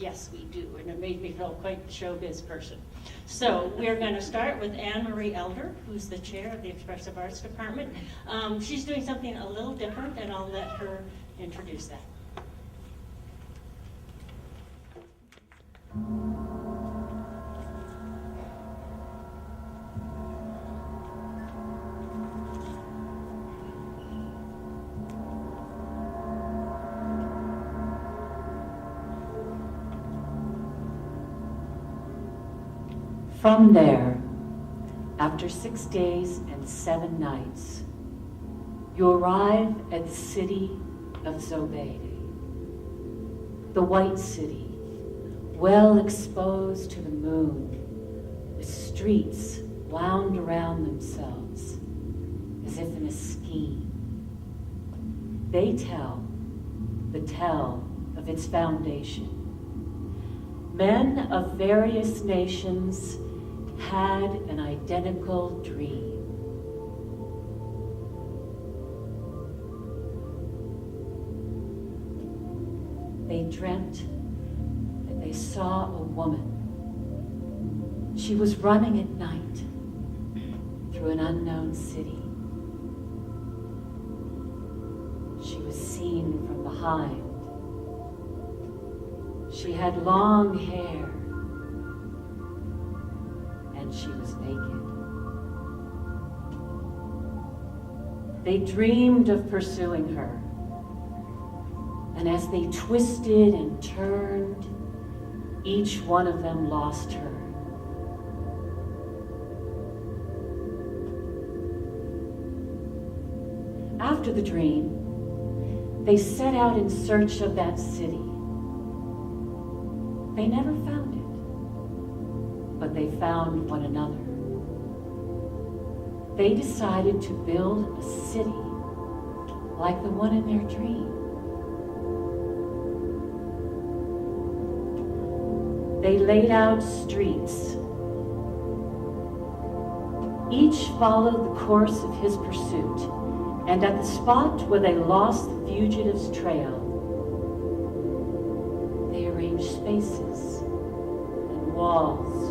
yes, we do, and it made me feel quite the showbiz person. So we're going to start with Anne Marie Elder, who's the chair of the Expressive Arts Department. She's doing something a little different, and I'll let her introduce that. From there, after 6 days and 7 nights, you arrive at the city of Zobeide, the white city, well exposed to the moon, the streets wound around themselves as if in a scheme. They tell the tale of its foundation. Men of various nations had an identical dream. They dreamt that they saw a woman. She was running at night through an unknown city. She was seen from behind. She had long hair. She was naked. They dreamed of pursuing her, and as they twisted and turned, each one of them lost her. After the dream, they set out in search of that city. They never found it, but they found one another. They decided to build a city like the one in their dream. They laid out streets. Each followed the course of his pursuit, and at the spot where they lost the fugitive's trail, they arranged spaces and walls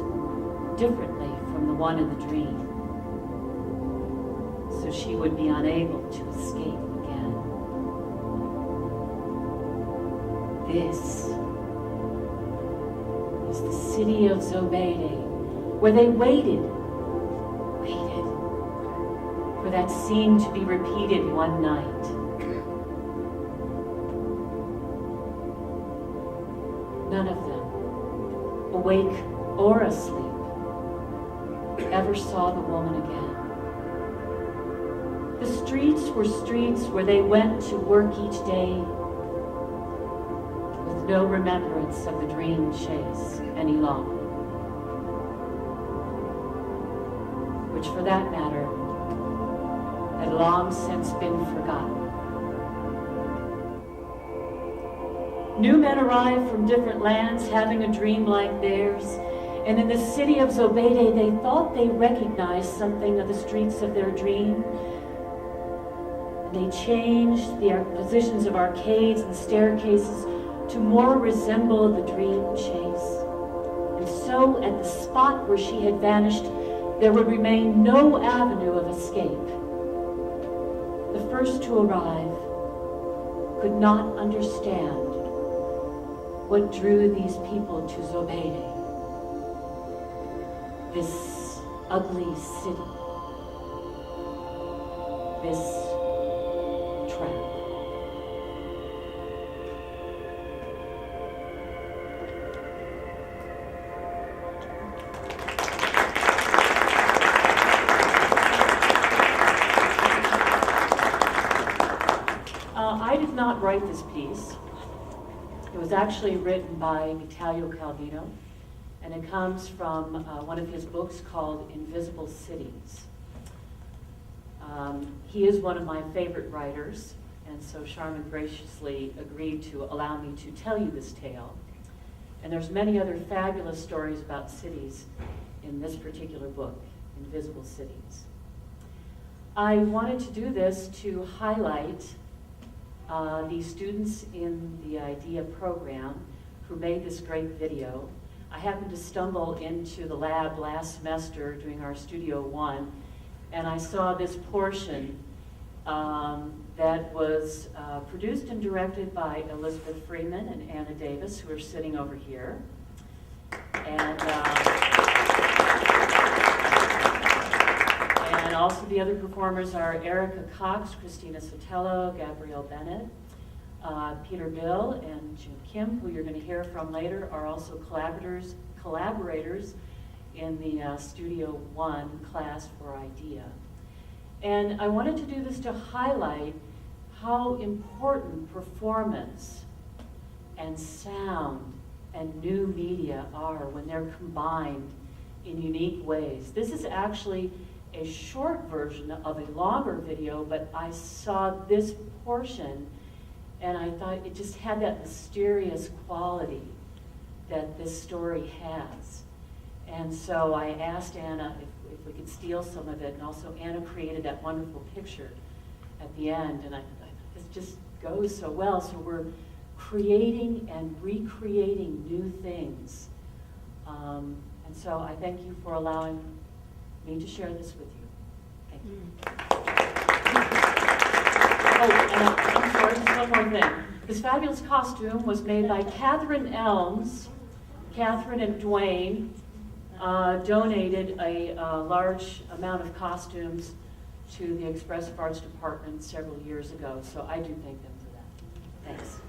differently from the one in the dream, so she would be unable to escape again. This is the city of Zobeide, where they waited for that scene to be repeated one night. None of them, awake or asleep, ever saw the woman again. The streets were streets where they went to work each day with no remembrance of the dream chase any longer, which for that matter had long since been forgotten. New men arrived from different lands having a dream like theirs, and in the city of Zobeide, they thought they recognized something of the streets of their dream. And they changed the positions of arcades and staircases to more resemble the dream chase. And so, at the spot where she had vanished, there would remain no avenue of escape. The first to arrive could not understand what drew these people to Zobeide, this ugly city, this trap. I did not write this piece. It was actually written by Italo Calvino, and it comes from one of his books called Invisible Cities. He is one of my favorite writers, and so Sharman graciously agreed to allow me to tell you this tale. And there's many other fabulous stories about cities in this particular book, Invisible Cities. I wanted to do this to highlight the students in the IDEA program who made this great video. I happened to stumble into the lab last semester doing our Studio One, and I saw this portion that was produced and directed by Elizabeth Freeman and Anna Davis, who are sitting over here. And also the other performers are Erica Cox, Christina Sotelo, Gabrielle Bennett, Peter Bill, and Jim Kim, who you're going to hear from later, are also collaborators in the Studio One class for IDEA. And I wanted to do this to highlight how important performance and sound and new media are when they're combined in unique ways. This is actually a short version of a longer video, but I saw this portion and I thought it just had that mysterious quality that this story has. And so I asked Anna if we could steal some of it, and also Anna created that wonderful picture at the end, and I thought, this just goes so well. So we're creating and recreating new things. And so I thank you for allowing me to share this with you. Thank you. Oh, and I'm sorry, just one more thing. This fabulous costume was made by Catherine Elms. Catherine and Dwayne donated a large amount of costumes to the Expressive Arts Department several years ago, so I do thank them for that. Thanks.